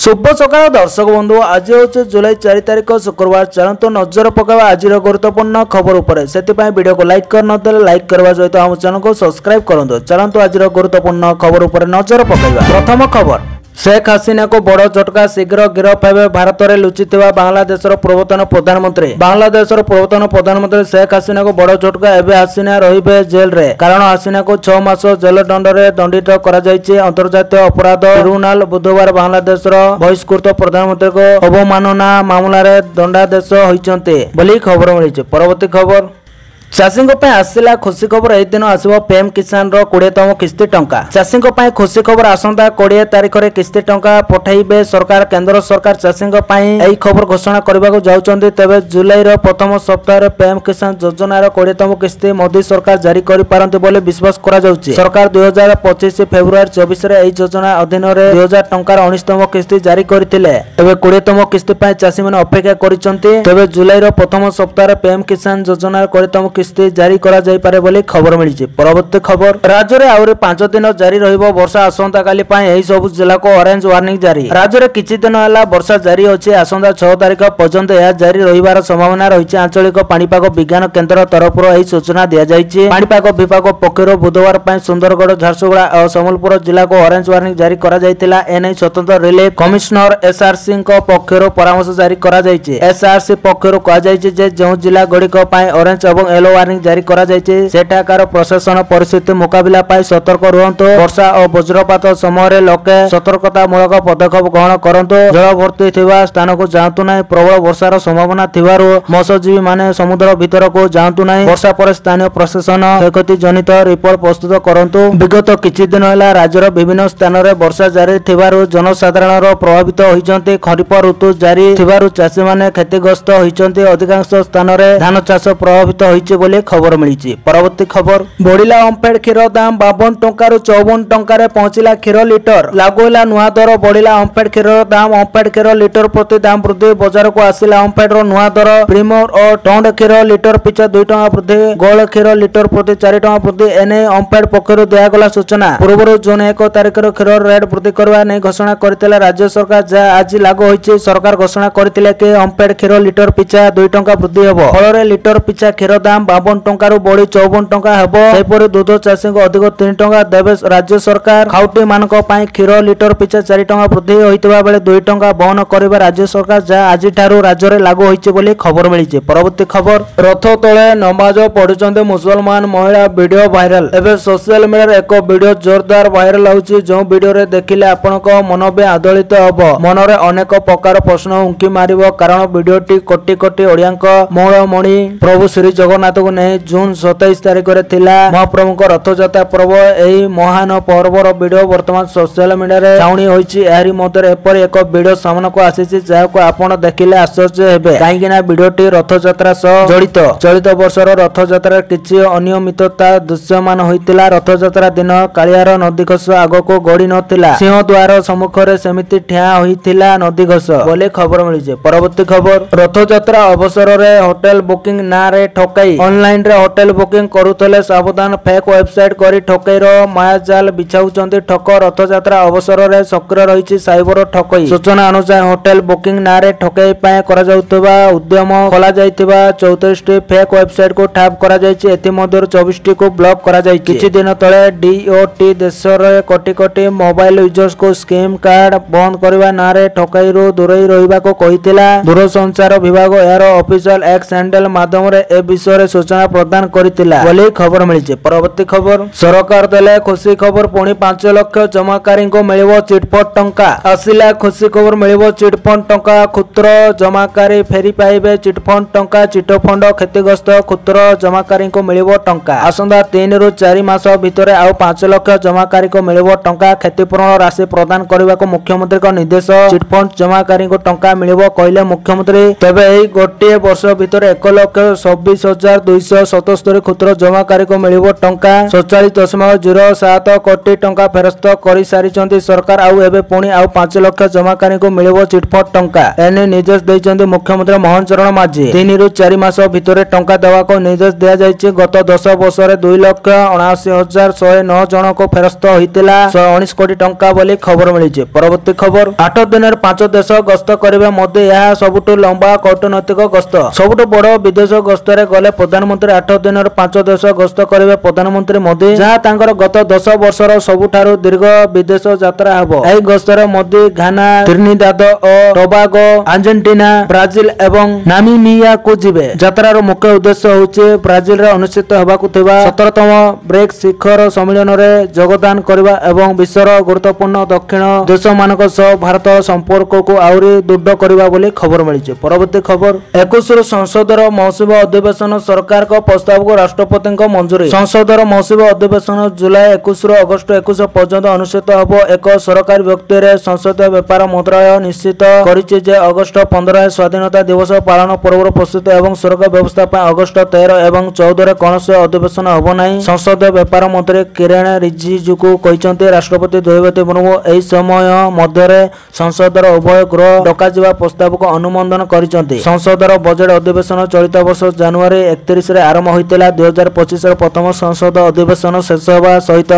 शुभ सकाल दर्शक बंधु आज हूँ जुलाई 4 तारिख शुक्रवार। चलतु नजर पकावा आज गुरुत्वपूर्ण खबर उपर से वीडियो को लाइक कर नदेले लाइक करने सहित आम चैनल को सब्सक्राइब करूँ। चलतु आज गुरुत्वपूर्ण खबर उपर नजर पकाइबा। प्रथम खबर शेख हसीना को बड़ झटका शीघ्र गिरफ हेबे भारत में लुचिथिबा बांग्लादेशर पूर्वतन प्रधानमंत्री। बांग्लादेशर पूर्वतन प्रधानमंत्री शेख हसीना को बड़ झटका एबे हसीना रहिबे जेल रे कारण हसीना को 6 मास जेल दंड रे दंडित करा जायछि। अंतर्जातीय अपराध ट्रिब्यूनाल बुधवार बांग्लादेशर बहिष्कृत प्रधानमंत्री को अवमानना मामला रे दंडादेश होइछन्ते बोली खबर मिलिछि। परवर्ती खबर चाषी आसला खुशी खबर एही दिन आसो पीएम किसान 20तम किस्ती टंका। चाषी खुशी खबर आसंता 20 तारिख में किस्ती टंका पठाइबे सरकार। केंद्र सरकार चाषी यही खबर घोषणा करने जाउछन्ति। तेबे जुलाई प्रथम सप्ताह पीएम किसान योजनार 20तम किस्ती मोदी सरकार जारी करिपारन्ति बोली विश्वास करा जाउछि। सरकार 2025 फेब्रुआरी 24 रे एही योजना अधीन 2000 टंकार 19तम किस्ती जारी करथिले। तेबे 20तम किस्ती पय चाषी माने अपेक्षा करिसन्ति। तेबे जुलाई प्रथम सप्ताह पीएम किसान योजनार 20तम किस्ती जारी करा जाय पारे बोली खबर मिलिछि। परवर्ती खबर राज्य रे आउरे 5 दिन जारी रहिबो वर्षा। आसंता काली पय एही सब जिला को ऑरेंज वार्निंग जारी। राज्य रे किछि दिन हला वर्षा जारी अछि। आसंता 6 तारिख पर्यंत यह जारी रहिबार संभावना रहिछि। आंचलिक पाणीपाग विज्ञान केंद्र तरफरो एही सूचना दिया जायछि। पाणीपाग विभाग पक्षरु बुधवार पय सुंदरगढ़ झारसुगुड़ा और संबलपुर जिला को ऑरेंज वार्निंग जारी करा जायतिला। एनै स्वतंत्र रिलीफ कमिश्नर एसआरसी को पक्षरु परामर्श जारी करा जायछि। एसआरसी पक्षरु कहा जायछि जे जो जिला गुड़िक पय ऑरेंज एवं येलो वार्निंग जारी करा जायछि सेठाकार प्रशासन परिस्थिति मुकाबिला पाई सतर्क रुहंतु। वर्षा और वज्रपात समय लोके सतर्कता मूलक पदक्षेप ग्रहण करंतु। जल भर्ती थिबा स्थान को जांतु नाही। प्रबल वर्षार संभावना थिबारु मत्स्यजीवी माने समुद्र भीतर को जांतु नाही। वर्षा पर स्थानीय प्रशासन क्षयक्षति जनित रिपोर्ट प्रस्तुत करंतु। विगत किछि दिन होला राज्यर विभिन्न स्थान रे वर्षा जारी थिबारु जनसाधारण प्रभावित होइचंती। खरीफ ऋतु जारी थिबारु चाषी माने क्षतिग्रस्त होइचंती। अधिकांश स्थान रे धान चाष प्रभावित होइछि बोली खबर मिली। परवर्ती खबर बढ़िला ओमफेड क्षीर दाम 52 टंका रु 54 टंका रे पहुंचला क्षीर लिटर। लागू होला नुआ दर बढ़िला ओमफेड क्षीर दाम। ओमफेड क्षीर लिटर प्रति दाम वृद्धि बाजार को आसिला। ओमफेड रो नुआ दर प्रीमियर और टंड क्षीर लिटर पिछा 2 टंका वृद्धि गोल क्षीर लिटर प्रति 4 टंका वृद्धि एने ओमफेड पक्षरु दिया गला सूचना। पूर्व जून 1 तारिख रो क्षीर रेट वृद्धि करबा नै घोषणा करथिला राज्य सरकार। जा आज लागू होइछि। सरकार घोषणा करथिले कि ओमफेड क्षीर लिटर पिछा 2 टंका वृद्धि हेबो। फल रे लिटर पिछा क्षीर दाम 52 टंका बढ़ी 54 टंका हेबो। सेपरि दूध चाषी को अधिक 3 टंका देबे राज्य सरकार। खाउटी मानक पय क्षीर लिटर पिछा 4 टंका वृद्धि होइतबा बेले 2 टंका बहन करिबा राज्य सरकार जा आज ठारू राज्य रे लागू होइछि बोली खबर मिलिछि। परवर्ती खबर रथ तळे नमाज पढुचंते मुसलमान महिला वीडियो वायरल। एबे सोशल मीडिया रे एक वीडियो जोरदार वायरल होउछि। जो वीडियो रे देखिले आपनक मन बे आदोलित हबो। मन रे अनेक प्रकार प्रश्न उंकी मारिबो कारण वीडियोटी कोटी कोटी ओडियांक मौळमणि प्रभु श्री जगन्नाथ को नै जून 27 तारिख रे थिला महाप्रभु को रथयात्रा पर्व। एही महान पर्वर वीडियो वर्तमान सोशल मीडिया रे छाउणी होइछि। एहरी मधुर एपर एक वीडियो सामना को आसीछि जाको आपण देखिले आश्चर्य हेबे काहेकिना वीडियोटी रथयात्रा सह जड़ित। चलित वर्षर रथयात्रा किछि अनियमितता दृश्यमान होइतिला। रथयात्रा दिन कालियार नदी घोष आगो को गड़ी नथिला। सिंह द्वार सम्मुख रे सेमिति ठिया होइतिला नदी घोष बोले खबर मिलिछि। परवर्ती खबर रथयात्रा अवसर रे होटल बुकिंग ना रे ठकाई। ऑनलाइन रे होटल बुकिंग करुतले सावधान। फेक वेबसाइट करी ठकईर मायाजाल बिछाउचंती ठक। रथयात्रा अवसर रे सक्रिय रहिछि साइबर ठकई। सूचना अनुसार होटल बुकिंग ना रे ठकई पय करा जाउतबा उद्यम खोला जाइतिबा 34 टी फेक वेबसाइट को टैप करा जाइछि। एथि मध्यर 24 टी को ब्लॉक करा जाइछि। किछि दिन तळे डीओटी देश रे कोटी कोटी मोबाइल यूजर्स को स्किम कार्ड बंद करबा ना रे ठकई रो दूरई रहिबा को कहितिला। दूरसंचार विभाग यार ऑफिशियल एक्स हैंडल माध्यम रे ए विषय रे सूचना प्रदान करितिला बोली खबर मिलिछि। परवर्ती खबर सरकार देले खुशी खबर। पुणी 5 लाख जमाकारी को मिलिबो चिटफंड टंका। आसिला खुशी खबर मिलिबो चिटफंड टंका। क्षुद्र जमाकारी फेरी पाइबे चिटफंड टंका। चिटफंड क्षतिग्रस्त क्षुद्र जमाकारी को मिलिबो टंका। आसंदा 3 रु 4 मास भितरे आउ 5 लाख जमाकारी को मिलिबो टंका। क्षतिपूरण राशि प्रदान करबा को मुख्यमंत्री को निर्देश। चिटफंड जमाकारी को टंका मिलिबो कहले मुख्यमंत्री। तबे एही गोटे वर्ष भितरे 1,26,000 1277 କ୍ଷୁଦ୍ର ଜମାକାରୀଙ୍କୁ ମିଳିବ ଟଙ୍କା। 47.07 କୋଟି ଟଙ୍କା ଫେରସ୍ତ କରିସାରିଛନ୍ତି ସରକାର। ଆଉ ଏବେ ପୁଣି ଆଉ 5 ଲକ୍ଷ ଜମାକାରୀଙ୍କୁ ମିଳିବ ଚିଟଫଣ୍ଡ ଟଙ୍କା। ଏନେ ନିର୍ଦ୍ଦେଶ ଦେଇଛନ୍ତି ମୁଖ୍ୟମନ୍ତ୍ରୀ ମୋହନ ଚରଣ ମାଝୀ। 3 ରୁ 4 ମାସ ଭିତରେ ଟଙ୍କା ଦେବାକୁ ନିର୍ଦ୍ଦେଶ ଦିଆଯାଇଛି। ଗତ 10 ବର୍ଷରେ 2,79,109 ଜଣଙ୍କୁ ଫେରସ୍ତ ହୋଇଥିଲା 19 କୋଟି ଟଙ୍କା ବୋଲି ଖବର ମିଳିଛି। ପରବର୍ତ୍ତୀ ଖବର, 8 ଦିନରେ 5 ଦେଶ ଗସ୍ତ କରିବେ ମୋଦି। ଏହା ସବୁଠୁ ଲମ୍ବା କୂଟନୈତିକ ଗସ୍ତ। ସବୁଠୁ ବଡ଼ ବିଦେଶ ଗସ୍ତରେ ଗଲେ ପ୍ରଧାନମନ୍ତ୍ରୀ 8 ଦିନରେ 5 ଦେଶ ଗସ୍ତ କରିବେ ପ୍ରଧାନମନ୍ତ୍ରୀ ମୋଦି, ଯାହା ତାଙ୍କର ଗତ 10 ବର୍ଷର ସବୁଠାରୁ ଦୀର୍ଘ ବିଦେଶ ଯାତ୍ରା ହେବ। ଏହି ଗସ୍ତରେ ମୋଦି ଘାନା, ତ୍ରିନିଦାଦ ଓ ଟୋବାଗୋ, ଆର୍ଜେଣ୍ଟିନା, ବ୍ରାଜିଲ ଏବଂ ନାମିବିୟାକୁ ଯିବେ। ଯାତ୍ରାର ମୁଖ୍ୟ ଉଦ୍ଦେଶ୍ୟ ହେଉଛି ବ୍ରାଜିଲରେ ଅନୁଷ୍ଠିତ ହେବାକୁ ଥିବା 17ତମ ବ୍ରିକ୍ସ ଶିଖର ସମ୍ମିଳନୀରେ ଯୋଗଦାନ କରିବା ଏବଂ ବିଶ୍ୱର ଗୁରୁତ୍ୱପୂର୍ଣ୍ଣ ଦକ୍ଷିଣ ଦେଶମାନଙ୍କ ସହ ଭାରତ ସମ୍ପର୍କକୁ ଆହୁରି ଦୃଢ଼ କରିବା ବୋଲି ଖବର ମିଳିଛି। ପରବର୍ତ୍ତୀ ଖବର, 21ରୁ ସଂସଦର ମୌସୁମୀ ଅଧିବେଶନ, ସରକାରଙ୍କ ପ୍ରସ୍ତାବକୁ ରାଷ୍ଟ୍ରପତିଙ୍କ ମଞ୍ଜୁରୀ। ସଂସଦର ମୌସୁମୀ ଅଧିବେଶନ ଜୁଲାଇ 21ରୁ ଅଗଷ୍ଟ 21 ପର୍ଯ୍ୟନ୍ତ ଅନୁଷ୍ଠିତ ହେବ। ଏକ ସରକାରୀ ବିଜ୍ଞପ୍ତିରେ ସଂସଦୀୟ ବ୍ୟାପାର ମନ୍ତ୍ରଣାଳୟ ନିଶ୍ଚିତ କରିଛି ଯେ ଅଗଷ୍ଟ 15 ସ୍ୱାଧୀନତା ଦିବସ ପାଳନ ପୂର୍ବରୁ ପ୍ରସ୍ତୁତି ଏବଂ ସୁରକ୍ଷା ବ୍ୟବସ୍ଥା ପାଇଁ ଅଗଷ୍ଟ 13 ଏବଂ 14ରେ କୌଣସି ଅଧିବେଶନ ହେବ ନାହିଁ। ସଂସଦୀୟ ବ୍ୟାପାର ମନ୍ତ୍ରୀ କିରେଣ ରିଜିଜୁ କହିଛନ୍ତି ରାଷ୍ଟ୍ରପତି ଦ୍ରୌପଦୀ ମୁର୍ମୁ ଏହି ସମୟ ମଧ୍ୟରେ ସଂସଦର ଉଭୟ ଗୃହ ଡକାଯିବା ପ୍ରସ୍ତାବକୁ ଅନୁମୋଦନ କରିଛନ୍ତି। ସଂସଦର ବଜେଟ୍ ଅଧିବେଶନ ଚଳିତ ବର୍ଷ ଜାନୁଆରୀ 31ରେ ଆରମ୍ଭ ହୋଇଥିଲା। 2025ର ପ୍ରଥମ ସଂସଦ ଅଧିବେଶନ ଶେଷ ହେବା ସହିତ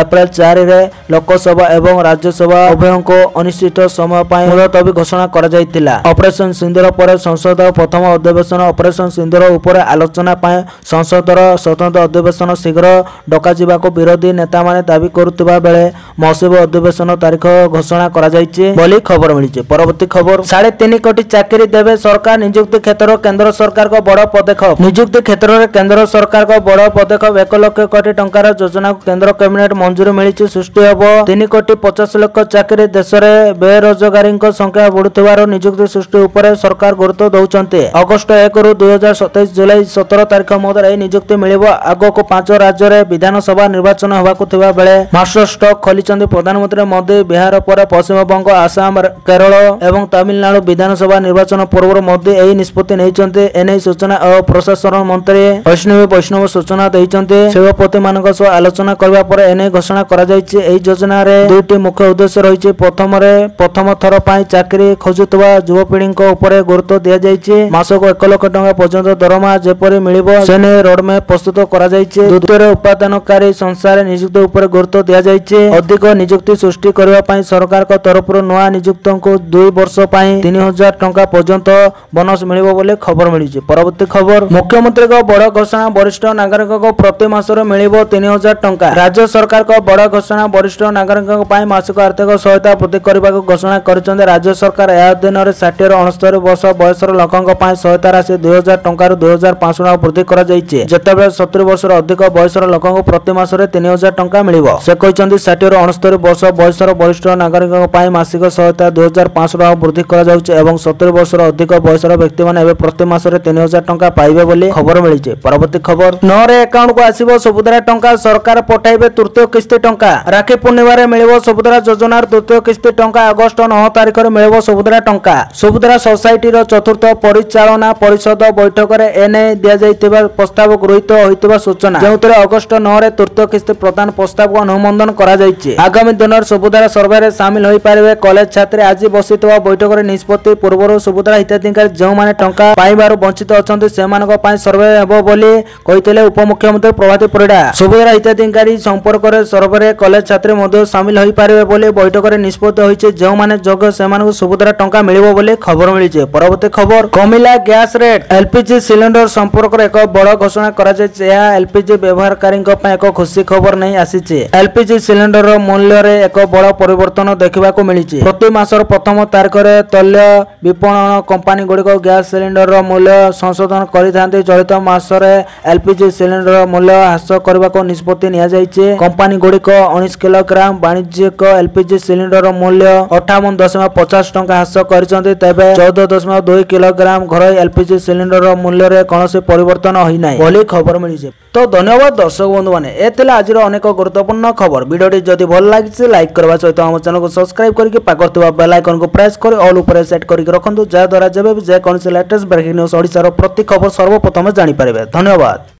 ଏପ୍ରିଲ 4ରେ ଲୋକସଭା ଏବଂ ରାଜ୍ୟସଭା ଉଭୟଙ୍କୁ ଅନିଶ୍ଚିତ ସମୟ ପାଇଁ ମୁଲତବୀ ଘୋଷଣା କରାଯାଇଥିଲା। ଅପରେସନ ସିନ୍ଦୁର ପରେ ସଂସଦର ପ୍ରଥମ ଅଧିବେଶନ। ଅପରେସନ ସିନ୍ଦୁର ଉପରେ ଆଲୋଚନା ପାଇଁ ସଂସଦର ସ୍ୱତନ୍ତ୍ର ଅଧିବେଶନ ଶୀଘ୍ର ଡକାଯିବାକୁ ବିରୋଧୀ ନେତାମାନେ ଦାବି କରୁଥିବା ବେଳେ ମୌସୁମୀ ଅଧିବେଶନ ତାରିଖ ଘୋଷଣା କରାଯାଇଛି ବୋଲି ଖବର ମିଳିଛି। ପରବର୍ତ୍ତୀ ଖବର, 3.5 କୋଟି ଚାକିରି ଦେବେ ସରକାର। ନିଯୁକ୍ତି କ୍ଷେତ୍ରରେ କେନ୍ଦ୍ର ସରକାରଙ୍କ ବଡ଼ ପଦକ୍ଷେପ। ନିଯୁକ୍ତି କ୍ଷେତ୍ରରେ କେନ୍ଦ୍ର ସରକାରଙ୍କ ବଡ଼ ପଦକ୍ଷେପ। 1 ଲକ୍ଷ କୋଟି ଟଙ୍କାର ଯୋଜନାକୁ କେନ୍ଦ୍ର କ୍ୟାବିନେଟ ମଞ୍ଜୁରୀ ମିଳିଛି। ସୃଷ୍ଟି ହେବ 3 କୋଟି 50 ଲକ୍ଷ ଚାକିରି। ଦେଶରେ ବେରୋଜଗାରୀଙ୍କ ସଂଖ୍ୟା ବଢୁଥିବାରୁ ନିଯୁକ୍ତି ସୃଷ୍ଟି ଉପରେ ସରକାର ଗୁରୁତ୍ୱ ଦେଉଛନ୍ତି। ଅଗଷ୍ଟ 1ରୁ 2027 ଜୁଲାଇ 17 ତାରିଖ ମଧ୍ୟରେ ଏହି ନିଯୁକ୍ତି ମିଳିବ। ଆଗକୁ 5 ରାଜ୍ୟରେ ବିଧାନସଭା ନିର୍ବାଚନ ହେବାକୁ ଥିବା ବେଳେ ମାଷ୍ଟର ଷ୍ଟ୍ରୋକ୍ ଖୋଲିଛନ୍ତି ପ୍ରଧାନମନ୍ତ୍ରୀ ମୋଦି। ବିହାର ପରେ ପଶ୍ଚିମବଙ୍ଗ, ଆସାମ, କେରଳ ଏବଂ ତାମିଲନାଡୁ ବିଧାନସଭା ନିର୍ବାଚନ ପୂର୍ବରୁ ମୋଦି ଏହି ନିଷ୍ପତ୍ତି ନେଇଛନ୍ତି। ଏନେଇ ସୂଚନା ଓ ପ୍ରଶାସନ ମନ୍ତ୍ରୀ ଅଶ୍ୱିନୀ ବୈଷ୍ଣବ ସୂଚନା ଦେଇଛନ୍ତି। ଶିଳ୍ପପତିମାନଙ୍କ ସହ ଆଲୋଚନା କରିବା ପରେ ଏନେଇ ଘୋଷଣା କରାଯାଇଛି। ଏହି ଯୋଜନାରେ 2ଟି ମୁଖ୍ୟ ଉଦ୍ଦେଶ୍ୟ ରହିଛି। ପ୍ରଥମ ଥର ପାଇଁ ଚାକିରି ଖୋଜୁଥିବା ଯୁବପିଢ଼ିଙ୍କ ଉପରେ ଗୁରୁତ୍ୱ ଦିଆଯାଇଛି। ମାସକୁ 1 ଲକ୍ଷ ଟଙ୍କା ପର୍ଯ୍ୟନ୍ତ ଦରମା ଯେପରି ମିଳିବ ସେ ନେଇ ରୋଡମ୍ୟାପ୍ ପ୍ରସ୍ତୁତ କରାଯାଇଛି। ଦ୍ୱିତୀୟରେ ଉତ୍ପାଦନକାରୀ ସଂସ୍ଥାରେ ନିଯୁକ୍ତି ଉପରେ ଗୁରୁତ୍ୱ ଦିଆଯାଇଛି। ଅଧିକ ନିଯୁକ୍ତି ସୃଷ୍ଟି କରିବା ପାଇଁ ସରକାରଙ୍କ ତରଫରୁ ନୂଆ ନିଯୁକ୍ତଙ୍କୁ 2 ବର୍ଷ ପାଇଁ 3,000 ଟଙ୍କା ପର୍ଯ୍ୟନ୍ତ ବୋନସ ମିଳିବ ବୋଲି ଖବର ମିଳିଛି। ପରବର୍ତ୍ତୀ ଖବର, ମୁଖ୍ୟମନ୍ତ୍ରୀଙ୍କ ବଡ଼ ଘୋଷଣା। ବରିଷ୍ଠ ନାଗରିକଙ୍କୁ ପ୍ରତି ମାସରେ ମିଳିବ 3,000 ଟଙ୍କା। ରାଜ୍ୟ ସରକାରଙ୍କ ବଡ଼ ଘୋଷଣା। ବରିଷ୍ଠ ନାଗରିକଙ୍କ ପାଇଁ ମାସିକ ଆର୍ଥିକ ସହାୟତା ବୃଦ୍ଧି କରିବାକୁ ଘୋଷଣା କରିଛନ୍ତି ରାଜ୍ୟ ସରକାର। ଏହା ଅଧୀନରେ 60ରୁ 69 ବର୍ଷ ବୟସର ଲୋକଙ୍କ ପାଇଁ ସହାୟତା ରାଶି 2,000 ଟଙ୍କାରୁ 2,500 ଟଙ୍କା ବୃଦ୍ଧି କରାଯାଇଛି। ଯେତେବେଳେ 70 ବର୍ଷରୁ ଅଧିକ ବୟସର ଲୋକଙ୍କୁ ପ୍ରତି ମାସରେ 3,000 ଟଙ୍କା ମିଳିବ। ସେ କହିଛନ୍ତି 60ରୁ 69 ବର୍ଷ ବୟସର ବରିଷ୍ଠ ନାଗରିକଙ୍କ ପାଇଁ ମାସିକ ସହାୟତା 2,500 ଟଙ୍କା ବୃଦ୍ଧି କରାଯାଉଛି ଏବଂ 70 ବର୍ଷରୁ ଅଧିକ ବୟସର ବ୍ୟକ୍ତିମାନେ ଏବେ ପ୍ରତି ମାସରେ 3,000 ଟଙ୍କା ପାଇବେ ବୋଲି ଖବର ମିଳିଛି। ପରବର୍ତ୍ତୀ ଖବର, 9ରେ ଆକାଉଣ୍ଟକୁ ଆସିବ ସୁଭଦ୍ରା ଟଙ୍କା। ସରକାର ପଠାଇବେ ତୃତୀୟ କିସ୍ତି ଟଙ୍କା। ରାକ୍ଷୀ ପୂର୍ଣ୍ଣିମାରେ ମିଳିବ ସୁଭଦ୍ରା ଯୋଜନାର ତୃତୀୟ କିସ୍ତି ଟଙ୍କା। ଅଗଷ୍ଟ 9 ତାରିଖରେ ମିଳିବ ସୁଭଦ୍ରା ଟଙ୍କା। ସୁଭଦ୍ରା ସୋସାଇଟିର 4ଥ ପରିଚାଳନା ପରିଷଦ ବୈଠକରେ ଏନେଇ ଦିଆଯାଇଥିବା ପ୍ରସ୍ତାବ ଗୃହୀତ ହୋଇଥିବା ସୂଚନା, ଯେଉଁଥିରେ ଅଗଷ୍ଟ 9ରେ ତୃତୀୟ କିସ୍ତି ପ୍ରଦାନ ପ୍ରସ୍ତାବକୁ ଅନୁମୋଦନ କରାଯାଇଛି। ଆଗାମୀ ଦିନରେ ସୁଭଦ୍ରା ସର୍ଭେରେ ସାମିଲ ହୋଇପାରିବେ କଲେଜ ଛାତ୍ରୀ। ଆଜି ବସିଥିବା ବୈଠକରେ ନିଷ୍ପତ୍ତି ପୂର୍ବରୁ ସୁଭଦ୍ରା ହିତାଧିକାରୀ ଯେଉଁମାନେ ଟଙ୍କା ପାଇବାରୁ ବଞ୍ଚିତ ଅଛନ୍ତି ସେମାନଙ୍କ ପାଇଁ ସର୍ଭେ ହେବ ବୋଲି କହିଥିଲେ ଉପମୁଖ୍ୟମନ୍ତ୍ରୀ ପ୍ରଭାତୀ ପରିଡ଼ା। ସୁଭଦ୍ରା ହିତାଧିକାରୀ ସମ୍ପର୍କରେ ସର୍ଭେରେ କଲେଜ ଛାତ୍ରୀ ମଧ୍ୟ ସାମିଲ ହୋଇପାରିବେ ବୋଲି ବୈଠକରେ ନିଷ୍ପତ୍ତି ହୋଇଛି। ଯେଉଁମାନେ ଯୋଗ୍ୟ ସେମାନଙ୍କୁ ସୁଭଦ୍ରା ଟଙ୍କା ମିଳିବ ବୋଲି ଖବର ମିଳିଛି। ପରବର୍ତ୍ତୀ ଖବର, କମିଲା ଗ୍ୟାସ୍ ରେଟ୍। ଏଲପିଜି ସିଲିଣ୍ଡର ସମ୍ପର୍କରେ ଏକ ବଡ଼ ଘୋଷଣା କରାଯାଇଛି। ଏହା ଏଲପିଜି ବ୍ୟବହାରକାରୀଙ୍କ ପାଇଁ ଏକ ଖୁସି ଖବର ନେଇ ଆସିଛି। ଏଲପିଜି ସିଲିଣ୍ଡରର ମୂଲ୍ୟରେ ଏକ ବଡ଼ ପରିବର୍ତ୍ତନ ଦେଖିବାକୁ ମିଳିଛି। ପ୍ରତି ମାସର ପ୍ରଥମ ତାରିଖରେ ତୈଳ ବିପଣନ କମ୍ପାନୀଗୁଡ଼ିକ ଗ୍ୟାସ୍ ସିଲିଣ୍ଡରର ମୂଲ୍ୟ ସଂଶୋଧନ କରିଥାନ୍ତି। ଚଳିତ ମାସରେ ଏଲପିଜି ସିଲିଣ୍ଡରର ମୂଲ୍ୟ ହ୍ରାସ କରିବାକୁ ନିଷ୍ପତ୍ତି ନିଆଯାଇଛି। କମ୍ପାନୀଗୁଡ଼ିକ 19 କିଲୋଗ୍ରାମ ବାଣିଜ୍ୟିକ ଏଲପିଜି ସିଲିଣ୍ଡରର ମୂଲ୍ୟ 58.50 ଟଙ୍କା ହ୍ରାସ କରିଛନ୍ତି। ତେବେ 14.2 କିଲୋଗ୍ରାମ ଘରୋଇ ଏଲପିଜି ସିଲିଣ୍ଡରର ମୂଲ୍ୟରେ କୌଣସି ପରିବର୍ତ୍ତନ ହୋଇନାହିଁ ବୋଲି ଖବର ମିଳିଛି। तो धन्यवाद दर्शक बंधु मैंने ए आज अनेक गुरुत्वपूर्ण खबर वीडियोटी जदि भल लगी लाइक करने सहित आम चैनल को सब्सक्राइब करके पाखर बेल आइकन को प्रेस कर ऑल उपर सेट करके रखुँ जहाँद्वारा जब भी जेकोसी लेटेस्ट ब्रेकिंग न्यूज ओडिशार प्रति खबर सर्वप्रथम जानीपारे। धन्यवाद।